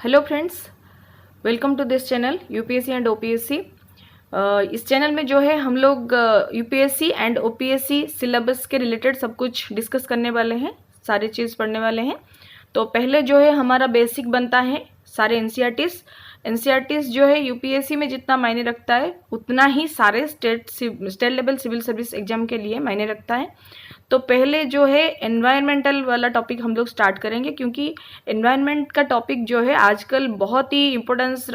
Hello friends, welcome to this channel UPSC and OPSC. इस channel में जो है हम लोग यूपीएससी एंड ओपीएससी सिलेबस के रिलेटेड सब कुछ डिस्कस करने वाले हैं, सारी चीज़ पढ़ने वाले हैं। तो पहले जो है हमारा बेसिक बनता है सारे एनसीईआरटीज़ जो है यूपीएससी में जितना मायने रखता है उतना ही सारे state level civil service exam के लिए मायने रखता है। तो पहले जो है एनवायरमेंटल वाला टॉपिक हम लोग स्टार्ट करेंगे, क्योंकि एनवायरनमेंट का टॉपिक जो है आजकल बहुत ही इम्पोर्टेंस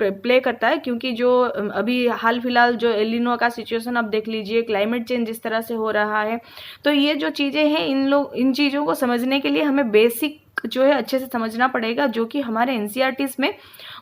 प्ले करता है। क्योंकि जो अभी हाल फिलहाल जो एलिनो का सिचुएशन आप देख लीजिए, क्लाइमेट चेंज जिस तरह से हो रहा है, तो ये जो चीज़ें हैं इन चीज़ों को समझने के लिए हमें बेसिक जो है अच्छे से समझना पड़ेगा, जो कि हमारे एनसीईआरटीज़ में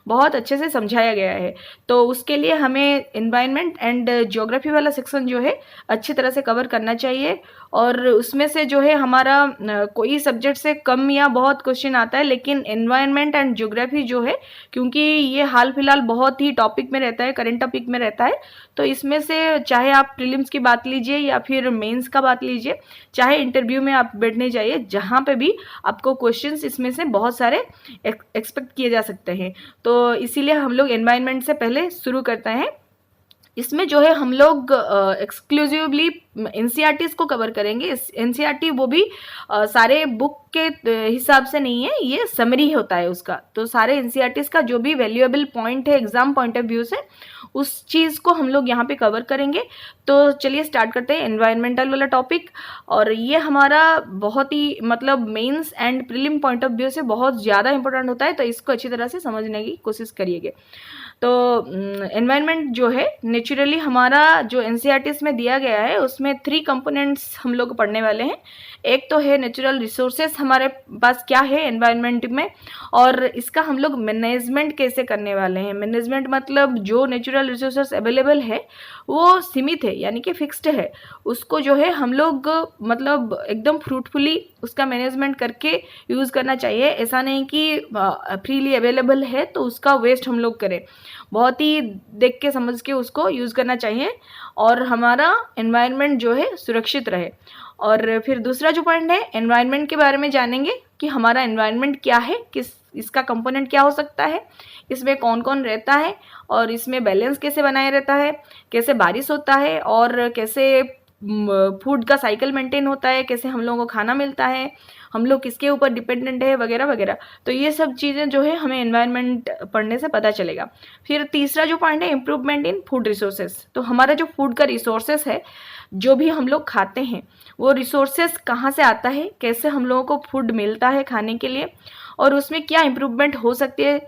बहुत अच्छे से समझाया गया है। तो उसके लिए हमें एनवायरनमेंट एंड ज्योग्राफी वाला सेक्शन जो है अच्छी तरह से कवर करना चाहिए। और उसमें से जो है हमारा कोई सब्जेक्ट से कम या बहुत क्वेश्चन आता है, लेकिन एनवायरनमेंट एंड ज्योग्राफी जो है, क्योंकि ये हाल फिलहाल बहुत ही टॉपिक में रहता है, करंट टॉपिक में रहता है, तो इसमें से चाहे आप प्रीलिम्स की बात लीजिए या फिर मेंस का बात लीजिए, चाहे इंटरव्यू में आप बैठने जाइए, जहाँ पे भी आपको क्वेश्चंस इसमें से बहुत सारे एक्सपेक्ट किए जा सकते हैं। तो इसीलिए हम लोग एनवायरनमेंट से पहले शुरू करते हैं। इसमें जो है हम लोग एक्सक्लूसिवली एनसीईआरटीज़ को कवर करेंगे। एनसीईआरटी वो भी सारे बुक के हिसाब से नहीं है, ये समरी होता है उसका। तो सारे एनसीईआरटीज़ का जो भी वैल्यूएबल पॉइंट है एग्जाम पॉइंट ऑफ व्यू से, उस चीज़ को हम लोग यहाँ पे कवर करेंगे। तो चलिए स्टार्ट करते हैं एनवायरमेंटल वाला टॉपिक। और ये हमारा बहुत ही मतलब mains and prelim point of view से बहुत ज़्यादा इंपॉर्टेंट होता है, तो इसको अच्छी तरह से समझने की कोशिश करिएगा। तो एनवायरनमेंट जो है नेचुरली हमारा जो एनसीईआरटीज़ में दिया गया है उसमें 3 कंपोनेंट्स हम लोग पढ़ने वाले हैं। एक तो है नेचुरल रिसोर्सेस हमारे पास क्या है एनवायरनमेंट में, और इसका हम लोग मैनेजमेंट कैसे करने वाले हैं। मैनेजमेंट मतलब जो नेचुरल रिसोर्सेस अवेलेबल है वो सीमित है, यानी कि फिक्स्ड है, उसको जो है हम लोग मतलब एकदम फ्रूटफुली उसका मैनेजमेंट करके यूज़ करना चाहिए। ऐसा नहीं कि फ्रीली अवेलेबल है तो उसका वेस्ट हम लोग करें, बहुत ही देख के समझ के उसको यूज़ करना चाहिए और हमारा एनवायरनमेंट जो है सुरक्षित रहे। और फिर दूसरा जो पॉइंट है, एनवायरनमेंट के बारे में जानेंगे कि हमारा एनवायरनमेंट क्या है, इसका कंपोनेंट क्या हो सकता है, इसमें कौन कौन रहता है, और इसमें बैलेंस कैसे बनाए रहता है, कैसे बारिश होता है, और कैसे फूड का साइकिल मेंटेन होता है, कैसे हम लोगों को खाना मिलता है, हम लोग किसके ऊपर डिपेंडेंट है, वगैरह वगैरह। तो ये सब चीज़ें जो है हमें एनवायरनमेंट पढ़ने से पता चलेगा। फिर तीसरा जो पॉइंट है, इम्प्रूवमेंट इन फूड रिसोर्सेस। तो हमारा जो फूड का रिसोर्सेस है, जो भी हम लोग खाते हैं, वो रिसोर्सेस कहाँ से आता है, कैसे हम लोगों को फूड मिलता है खाने के लिए, और उसमें क्या इम्प्रूवमेंट हो सकती है।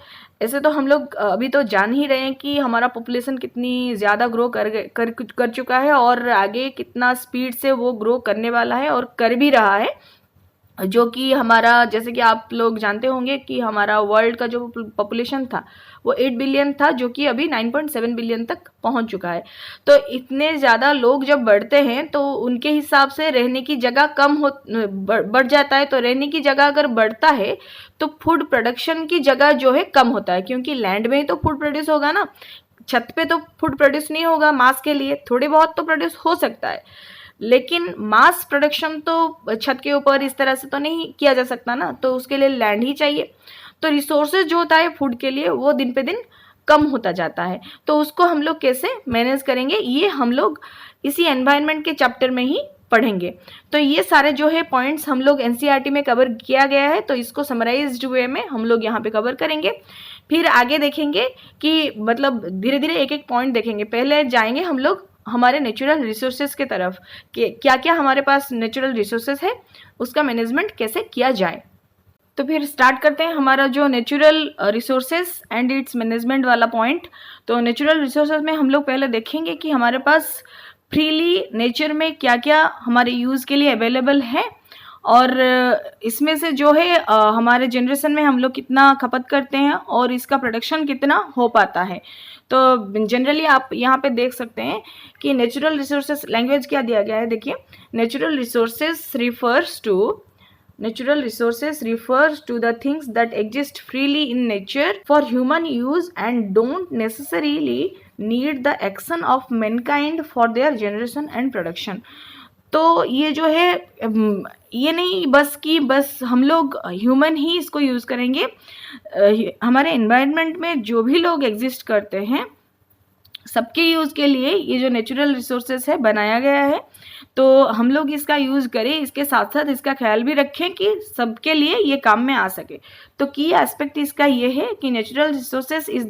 ऐसे तो हम लोग अभी तो जान ही रहे हैं कि हमारा पॉपुलेशन कितनी ज़्यादा ग्रो कर चुका है, और आगे कितना स्पीड से वो ग्रो करने वाला है और कर भी रहा है। जो कि हमारा, जैसे कि आप लोग जानते होंगे कि हमारा वर्ल्ड का जो पॉपुलेशन था वो 8 बिलियन था, जो कि अभी 9.7 बिलियन तक पहुंच चुका है। तो इतने ज़्यादा लोग जब बढ़ते हैं तो उनके हिसाब से रहने की जगह बढ़ जाता है। तो रहने की जगह अगर बढ़ता है तो फूड प्रोडक्शन की जगह जो है कम होता है, क्योंकि लैंड में ही तो फूड प्रोड्यूस होगा ना, छत पे तो फूड प्रोड्यूस नहीं होगा मास के लिए। थोड़ी बहुत तो प्रोड्यूस हो सकता है, लेकिन मास प्रोडक्शन तो छत के ऊपर इस तरह से तो नहीं किया जा सकता ना, तो उसके लिए लैंड ही चाहिए। तो रिसोर्सेज जो होता है फूड के लिए वो दिन पे दिन कम होता जाता है। तो उसको हम लोग कैसे मैनेज करेंगे, ये हम लोग इसी एनवायरनमेंट के चैप्टर में ही पढ़ेंगे। तो ये सारे जो है पॉइंट्स हम लोग एनसीईआरटी में कवर किया गया है, तो इसको समराइज्ड वे में हम लोग यहाँ पे कवर करेंगे। फिर आगे देखेंगे कि मतलब धीरे धीरे एक एक पॉइंट देखेंगे। पहले जाएंगे हम लोग हमारे नेचुरल रिसोर्सेज के तरफ कि क्या क्या हमारे पास नेचुरल रिसोर्सेज है, उसका मैनेजमेंट कैसे किया जाए। तो फिर स्टार्ट करते हैं हमारा जो natural resources and it's management वाला पॉइंट। तो नेचुरल रिसोर्सेज में हम लोग पहले देखेंगे कि हमारे पास फ्रीली नेचर में क्या क्या हमारे यूज़ के लिए अवेलेबल है, और इसमें से जो है हमारे जनरेशन में हम लोग कितना खपत करते हैं और इसका प्रोडक्शन कितना हो पाता है। तो जनरली आप यहाँ पे देख सकते हैं कि नेचुरल रिसोर्सेज लैंग्वेज क्या दिया गया है। देखिए, natural resources refers to the things that exist freely in nature for human use and don't necessarily need the action of mankind for their generation and production. तो ये जो है ये नहीं बस कि बस हम लोग ह्यूमन ही इसको यूज़ करेंगे, हमारे एनवायरनमेंट में जो भी लोग एग्जिस्ट करते हैं सबके यूज़ के लिए ये जो नेचुरल रिसोर्सेज है बनाया गया है। तो हम लोग इसका यूज़ करें, इसके साथ साथ इसका ख्याल भी रखें कि सबके लिए ये काम में आ सके। तो की एस्पेक्ट इसका ये है कि natural resources is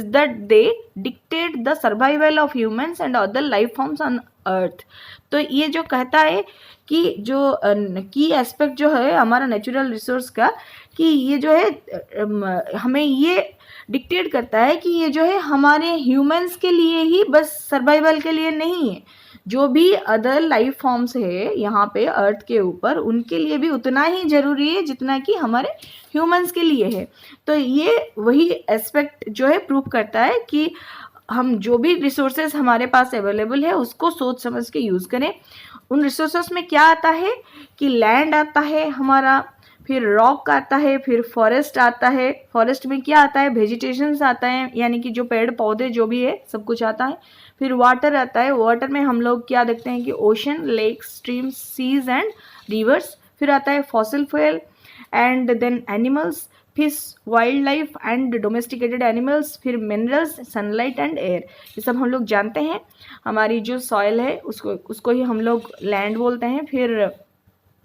that they dictate the survival of humans and other life forms on earth. तो ये जो कहता है कि जो की एस्पेक्ट जो है हमारा नेचुरल रिसोर्स का, कि ये जो है हमें ये डिक्टेट करता है कि ये जो है हमारे ह्यूमंस के लिए ही बस सर्वाइवल के लिए नहीं है, जो भी अदर लाइफ फॉर्म्स है यहाँ पे अर्थ के ऊपर उनके लिए भी उतना ही ज़रूरी है जितना कि हमारे ह्यूमंस के लिए है। तो ये वही एस्पेक्ट जो है प्रूव करता है कि हम जो भी रिसोर्सेज हमारे पास अवेलेबल है उसको सोच समझ के यूज़ करें। उन रिसोर्सेज में क्या आता है कि लैंड आता है हमारा, फिर रॉक आता है, फिर फॉरेस्ट आता है। फॉरेस्ट में क्या आता है, वेजिटेशंस आता है, यानी कि जो पेड़ पौधे जो भी है सब कुछ आता है। फिर वाटर आता है, वाटर में हम लोग क्या देखते हैं कि ocean, lakes, streams, seas and rivers. फिर आता है fossil fuel and then animals, fish, wild life and domesticated animals, फिर मिनरल्स, सनलाइट एंड एयर। ये सब हम लोग जानते हैं। हमारी जो सॉइल है उसको ही हम लोग लैंड बोलते हैं। फिर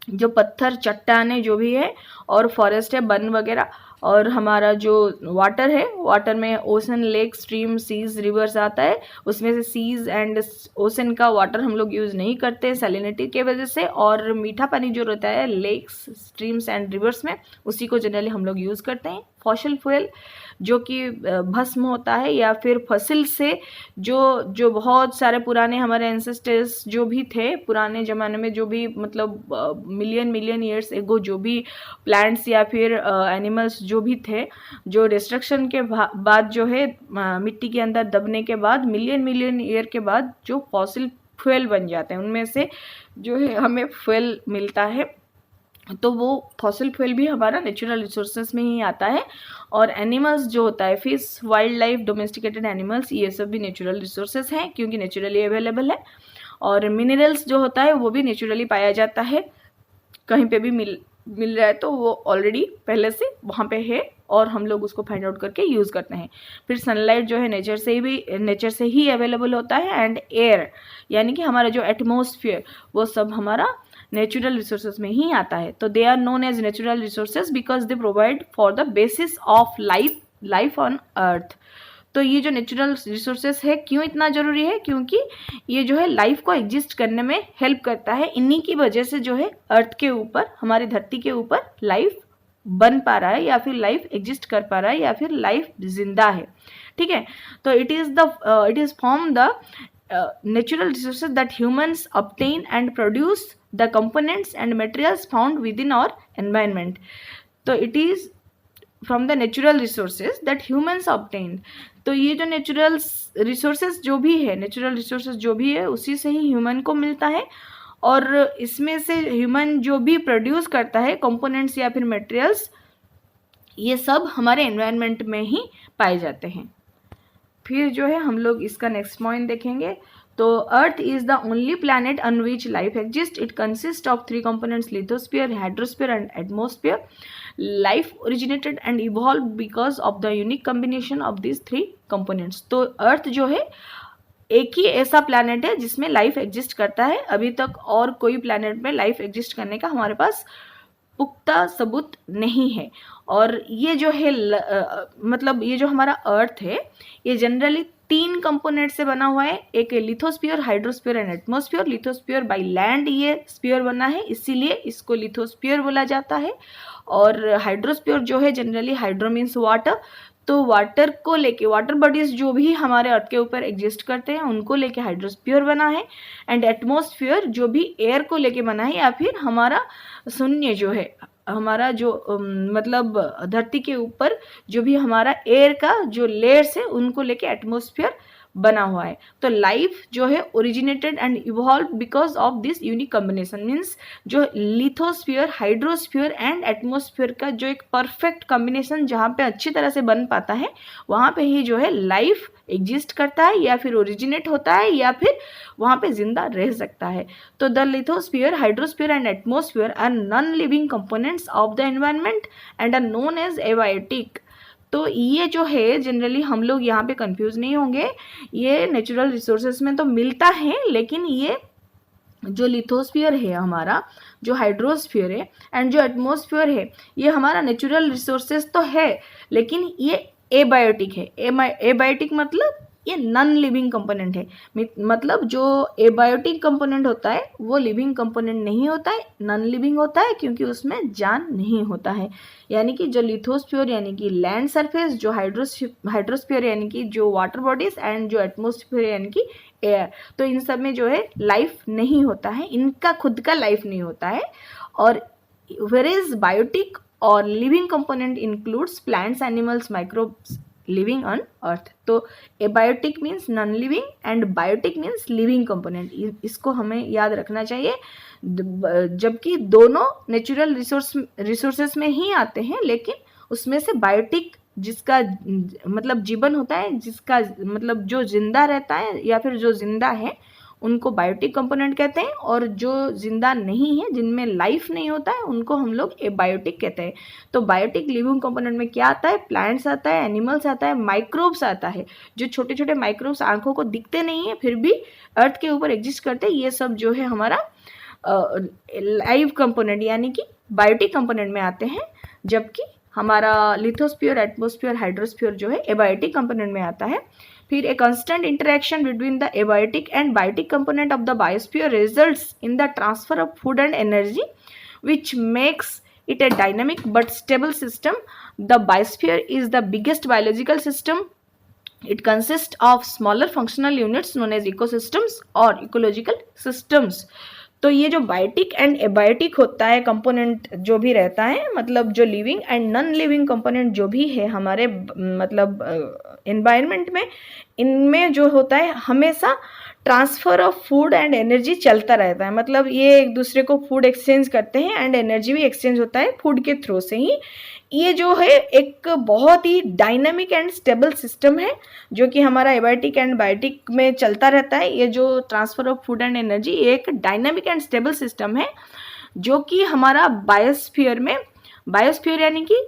जो पत्थर, चट्टाने जो भी है, और फॉरेस्ट है, वन वगैरह। और हमारा जो वाटर है, वाटर में ocean, lake, stream, seas, rivers आता है। उसमें से सीज एंड ओशन का वाटर हम लोग यूज़ नहीं करते सैलिनिटी के वजह से, और मीठा पानी जो रहता है लेक्स, स्ट्रीम्स एंड रिवर्स में, उसी को जनरली हम लोग यूज़ करते हैं। फॉसिल फ्यूल जो कि भस्म होता है या फिर फसिल से जो बहुत सारे पुराने हमारे एंसेस्टर्स जो भी थे पुराने ज़माने में, जो भी मतलब मिलियन ईयर्स एगो जो भी प्लांट्स या फिर एनिमल्स जो भी थे, जो डिस्ट्रक्शन के बाद जो है मिट्टी के अंदर दबने के बाद मिलियन ईयर के बाद जो फॉसिल फ्यूल बन जाते हैं, उनमें से जो है हमें फ्यूल मिलता है। तो वो फॉसिल फ्यूल भी हमारा नेचुरल रिसोर्सेज में ही आता है। और एनिमल्स जो होता है, fish, wild life, domesticated animals, ये सब भी नेचुरल रिसोर्सेज हैं क्योंकि नेचुरली अवेलेबल है। और मिनरल्स जो होता है वो भी नेचुरली पाया जाता है, कहीं पे भी मिल रहा है तो वो ऑलरेडी पहले से वहाँ पे है और हम लोग उसको फाइंड आउट करके यूज़ करते हैं। फिर सनलाइट जो है नेचर से ही अवेलेबल होता है। एंड एयर यानी कि हमारा जो एटमॉस्फेयर, वो सब हमारा नेचुरल रिसोर्सेज में ही आता है। तो they are known as natural resources because they provide for the basis of life on earth. तो ये जो नेचुरल रिसोर्सेज है क्यों इतना ज़रूरी है, क्योंकि ये जो है लाइफ को एग्जिस्ट करने में हेल्प करता है। इन्हीं की वजह से जो है अर्थ के ऊपर, हमारी धरती के ऊपर लाइफ बन पा रहा है या फिर लाइफ एग्जिस्ट कर पा रहा है या फिर लाइफ जिंदा है। ठीक है, तो it is from the natural resources that humans obtain and produce the components and materials found within our environment. तो it is from the natural resources that humans obtain. तो ये जो नेचुरल रिसोर्सेज जो भी है, नेचुरल रिसोर्सेज जो भी है उसी से ही ह्यूमन को मिलता है। और इसमें से ह्यूमन जो भी प्रोड्यूस करता है कंपोनेंट्स या फिर मटेरियल्स, ये सब हमारे एनवायरनमेंट में ही पाए जाते हैं। फिर जो है हम लोग इसका नेक्स्ट पॉइंट देखेंगे। तो earth is the only planet on which life exist. It consist of 3 components, lithosphere, hydrosphere and atmosphere. Life originated and evolve because of the unique combination of this 3 components. तो अर्थ जो है एक ही ऐसा planet है जिसमें life exist करता है। अभी तक और कोई प्लैनेट में लाइफ एग्जिस्ट करने का हमारे पास पुख्ता सबूत नहीं है। और ये जो है मतलब ये जो हमारा अर्थ है ये जनरली 3 कंपोनेंट से बना हुआ है। एक lithosphere, hydrosphere and atmosphere. Lithosphere by land ये स्फीयर बना है, इसीलिए इसको लिथोस्फीयर बोला जाता है। और हाइड्रोस्फीयर जो है जनरली, हाइड्रो मीन्स वाटर, तो वाटर को लेके, वाटर बॉडीज जो भी हमारे अर्थ के ऊपर एग्जिस्ट करते हैं उनको लेके हाइड्रोस्फीयर बना है। एंड एटमॉस्फेयर जो भी एयर को लेके बना है, या फिर हमारा शून्य जो है, हमारा जो मतलब धरती के ऊपर जो भी हमारा एयर का जो लेयर्स है उनको लेके एटमॉस्फेयर बना हुआ है। तो लाइफ जो है originated and evolve because of this unique combination. Means जो लिथोस्फीयर, हाइड्रोस्फीयर एंड एटमॉस्फेयर का जो एक परफेक्ट कॉम्बिनेशन जहाँ पे अच्छी तरह से बन पाता है, वहाँ पे ही जो है लाइफ एग्जिस्ट करता है या फिर ओरिजिनेट होता है या फिर वहाँ पे जिंदा रह सकता है। तो the lithosphere, hydrosphere and atmosphere are non living components of the environment and are known as abiotic. तो ये जो है जनरली हम लोग यहाँ पे कंफ्यूज नहीं होंगे, ये नेचुरल रिसोर्सेज में तो मिलता है, लेकिन ये जो लिथोस्फीयर है हमारा, जो हाइड्रोस्फीयर है एंड जो एटमॉस्फेयर है, ये हमारा नेचुरल रिसोर्सेज तो है लेकिन ये एबायोटिक है। एबायोटिक मतलब ये नॉन लिविंग कंपोनेंट है। मतलब जो एबायोटिक कंपोनेंट होता है वो लिविंग कंपोनेंट नहीं होता है, नॉन लिविंग होता है, क्योंकि उसमें जान नहीं होता है। यानी कि जो लिथोस्फीयर यानी कि लैंड सरफेस, जो हाइड्रोस्फीयर यानी कि जो वाटर बॉडीज एंड जो एटमॉस्फेयर यानी कि एयर, तो इन सब में जो है लाइफ नहीं होता है, इनका खुद का लाइफ नहीं होता है। और whereas बायोटिक और living component includes plants, animals, microbes living on earth. तो abiotic means non living and biotic means living component, इसको हमें याद रखना चाहिए। जबकि दोनों नेचुरल रिसोर्सेस में ही आते हैं, लेकिन उसमें से बायोटिक जिसका मतलब जीवन होता है, जिसका मतलब जो जिंदा रहता है या फिर जो जिंदा है, उनको बायोटिक कंपोनेंट कहते हैं, और जो जिंदा नहीं है, जिनमें लाइफ नहीं होता है, उनको हम लोग एबायोटिक कहते हैं। तो बायोटिक लिविंग कंपोनेंट में क्या आता है? प्लांट्स आता है, एनिमल्स आता है, माइक्रोब्स आता है। जो छोटे छोटे माइक्रोब्स आंखों को दिखते नहीं है फिर भी अर्थ के ऊपर एग्जिस्ट करते हैं, ये सब जो है हमारा लाइव कंपोनेंट यानी कि बायोटिक कंपोनेंट में आते हैं। जबकि हमारा लिथोस्फीयर, एटमॉस्फेयर, हाइड्रोस्फीयर जो है एबायोटिक कंपोनेंट में आता है। फिर a constant interaction between the abiotic and biotic component of the biosphere results in the transfer of food and energy which makes it a dynamic but stable system. The biosphere is the biggest biological system. It consists of smaller functional units known as ecosystems or ecological systems. तो ये जो biotic and abiotic होता है component जो भी रहता है, मतलब जो living and non living component जो भी है हमारे मतलब एनवायरनमेंट में, इनमें जो होता है हमेशा transfer of food and energy चलता रहता है। मतलब ये एक दूसरे को फूड एक्सचेंज करते हैं एंड एनर्जी भी एक्सचेंज होता है फूड के थ्रू से ही। ये जो है एक बहुत ही डायनामिक एंड स्टेबल सिस्टम है जो कि हमारा एबायोटिक एंड बायोटिक में चलता रहता है। ये जो transfer of food and energy एक डायनामिक एंड स्टेबल सिस्टम है जो कि हमारा बायोस्फीयर में, बायोस्फीयर यानी कि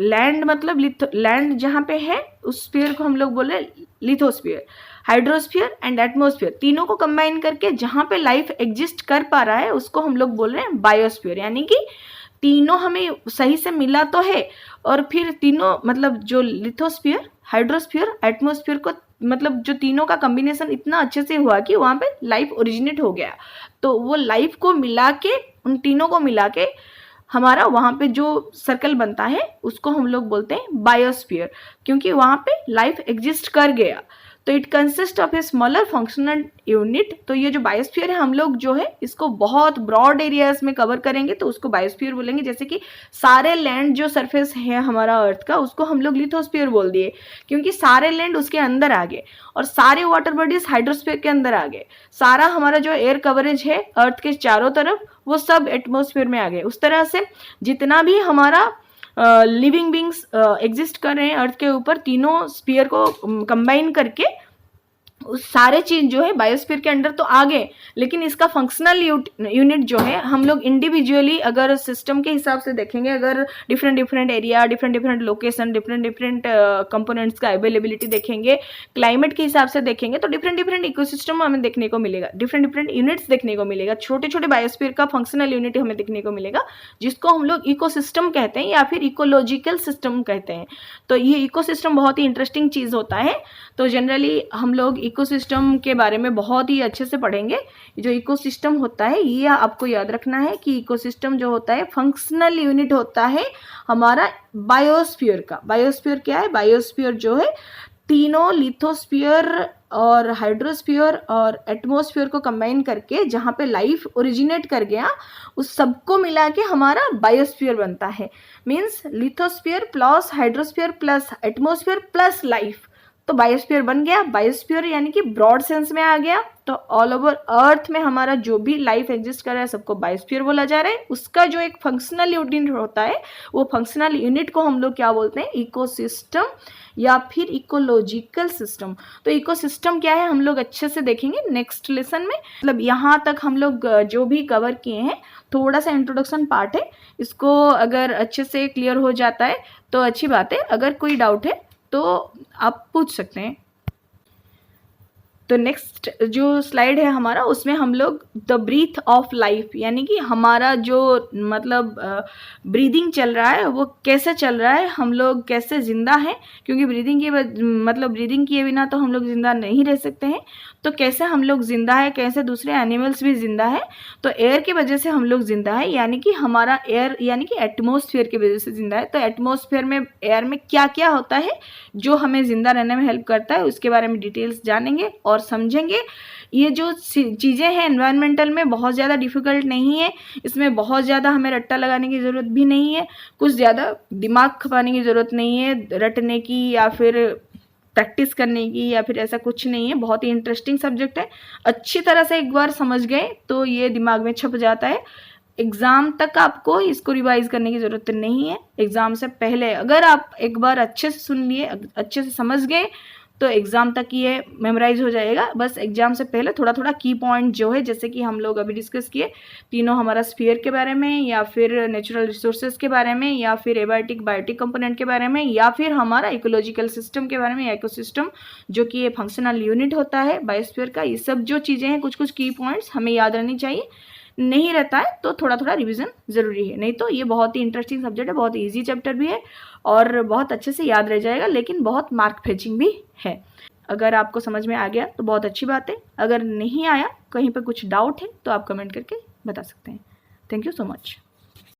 लैंड, मतलब लैंड जहाँ पे है उस स्फीयर को हम लोग बोले लिथोस्फीयर, हाइड्रोस्फीयर एंड एटमॉस्फेयर, तीनों को कंबाइन करके जहाँ पे लाइफ एग्जिस्ट कर पा रहा है उसको हम लोग बोल रहे हैं बायोस्फीयर। यानी कि तीनों हमें सही से मिला तो है, और फिर तीनों मतलब जो लिथोस्फीयर, हाइड्रोस्फीयर, एटमॉस्फेयर को मतलब जो तीनों का कॉम्बिनेशन इतना अच्छे से हुआ कि वहाँ पे लाइफ ओरिजिनेट हो गया। तो वो लाइफ को मिला के, उन तीनों को मिला के हमारा वहाँ पे जो सर्कल बनता है उसको हम लोग बोलते हैं बायोस्फीयर, क्योंकि वहाँ पे लाइफ एग्जिस्ट कर गया। तो it consist of a smaller functional unit. तो ये जो बायोस्फीयर है हम लोग जो है इसको बहुत ब्रॉड एरियाज में कवर करेंगे तो उसको बायोस्फीयर बोलेंगे। जैसे कि सारे लैंड जो सरफेस है हमारा अर्थ का उसको हम लोग लिथोस्फीयर बोल दिए क्योंकि सारे लैंड उसके अंदर आ गए, और सारे वाटर बॉडीज हाइड्रोस्फीयर के अंदर आ गए। सारा हमारा जो एयर कवरेज है अर्थ के चारों तरफ वो सब एटमॉस्फेयर में आ गए। उस तरह से जितना भी हमारा लिविंग बींग्स एग्जिस्ट कर रहे हैं अर्थ के ऊपर, तीनों स्फीयर को कंबाइन करके उस सारे चीज़ जो है बायोस्फीयर के अंडर तो आ गए, लेकिन इसका फंक्शनल यूनिट जो है हम लोग इंडिविजुअली अगर सिस्टम के हिसाब से देखेंगे, अगर different area, different location, different components का अवेलेबिलिटी देखेंगे, क्लाइमेट के हिसाब से देखेंगे तो डिफरेंट इकोसिस्टम हमें देखने को मिलेगा, डिफरेंट यूनिट्स देखने को मिलेगा, छोटे छोटे बायोस्फीयर का फंक्शनल यूनिट हमें देखने को मिलेगा जिसको हम लोग इकोसिस्टम कहते हैं या फिर इकोलॉजिकल सिस्टम कहते हैं। तो ये इकोसिस्टम बहुत ही इंटरेस्टिंग चीज़ होता है। तो जनरली हम लोग इकोसिस्टम के बारे में बहुत ही अच्छे से पढ़ेंगे। जो इकोसिस्टम होता है ये आपको याद रखना है कि इकोसिस्टम जो होता है फंक्शनल यूनिट होता है हमारा बायोस्फीयर का। बायोस्फीयर क्या है? बायोस्फीयर जो है तीनों लिथोस्फीयर और हाइड्रोस्फीयर और एटमॉस्फेयर को कंबाइन करके जहाँ पे लाइफ ओरिजिनेट कर गया उस सबको मिला के हमारा बायोस्फीयर बनता है। Means lithosphere plus hydrosphere plus atmosphere plus life, तो बायोस्फीयर बन गया। बायोस्फीयर यानी कि ब्रॉड सेंस में आ गया, तो ऑल ओवर अर्थ में हमारा जो भी लाइफ एग्जिस्ट कर रहा है सबको बायोस्फीयर बोला जा रहा है। उसका जो एक फंक्शनल यूनिट होता है, वो फंक्शनल यूनिट को हम लोग क्या बोलते हैं, इकोसिस्टम या फिर इकोलॉजिकल सिस्टम। तो इकोसिस्टम क्या है हम लोग अच्छे से देखेंगे नेक्स्ट लेसन में। मतलब यहाँ तक हम लोग जो भी कवर किए हैं, थोड़ा सा इंट्रोडक्शन पार्ट है, इसको अगर अच्छे से क्लियर हो जाता है तो अच्छी बात है। अगर कोई डाउट है तो आप पूछ सकते हैं। तो नेक्स्ट जो स्लाइड है हमारा, उसमें हम लोग द ब्रीथ ऑफ लाइफ यानी कि हमारा जो मतलब ब्रीदिंग चल रहा है वो कैसे चल रहा है, हम लोग कैसे ज़िंदा हैं, क्योंकि ब्रीदिंग के मतलब ब्रीदिंग किए बिना तो हम लोग ज़िंदा नहीं रह सकते हैं। तो कैसे हम लोग ज़िंदा है, कैसे दूसरे एनिमल्स भी ज़िंदा है। तो एयर की वजह से हम लोग ज़िंदा है, यानी कि हमारा एयर यानी कि एटमॉस्फेयर की वजह से ज़िंदा है। तो एटमॉस्फेयर में एयर में क्या क्या होता है जो हमें ज़िंदा रहने में हेल्प करता है, उसके बारे में डिटेल्स जानेंगे और समझेंगे। ये जो चीज़ें हैं एनवायरमेंटल में बहुत ज़्यादा डिफ़िकल्ट नहीं है, इसमें बहुत ज़्यादा हमें रट्टा लगाने की ज़रूरत भी नहीं है, कुछ ज़्यादा दिमाग खपाने की ज़रूरत नहीं है रटने की या फिर प्रैक्टिस करने की या फिर ऐसा कुछ नहीं है। बहुत ही इंटरेस्टिंग सब्जेक्ट है, अच्छी तरह से एक बार समझ गए तो ये दिमाग में छप जाता है। एग्ज़ाम तक आपको इसको रिवाइज करने की ज़रूरत नहीं है। एग्ज़ाम से पहले अगर आप एक बार अच्छे से सुन लिए, अच्छे से समझ गए, तो एग्ज़ाम तक ये मेमोराइज हो जाएगा। बस एग्ज़ाम से पहले थोड़ा थोड़ा की पॉइंट जो है, जैसे कि हम लोग अभी डिस्कस किए तीनों, हमारा स्फीयर के बारे में या फिर नेचुरल रिसोर्सेज के बारे में या फिर एबायोटिक बायोटिक कंपोनेंट के बारे में या फिर हमारा इकोलॉजिकल सिस्टम के बारे में, इकोसिस्टम जो कि ये फंक्शनल यूनिट होता है बायोस्फीयर का। ये सब जो चीज़ें हैं, कुछ कुछ की पॉइंट्स हमें याद रहनी चाहिए। नहीं रहता है तो थोड़ा थोड़ा रिवीजन ज़रूरी है, नहीं तो ये बहुत ही इंटरेस्टिंग सब्जेक्ट है, बहुत ईजी चैप्टर भी है और बहुत अच्छे से याद रह जाएगा, लेकिन बहुत मार्क फेचिंग भी है। अगर आपको समझ में आ गया तो बहुत अच्छी बात है, अगर नहीं आया, कहीं पर कुछ डाउट है तो आप कमेंट करके बता सकते हैं। Thank you so much.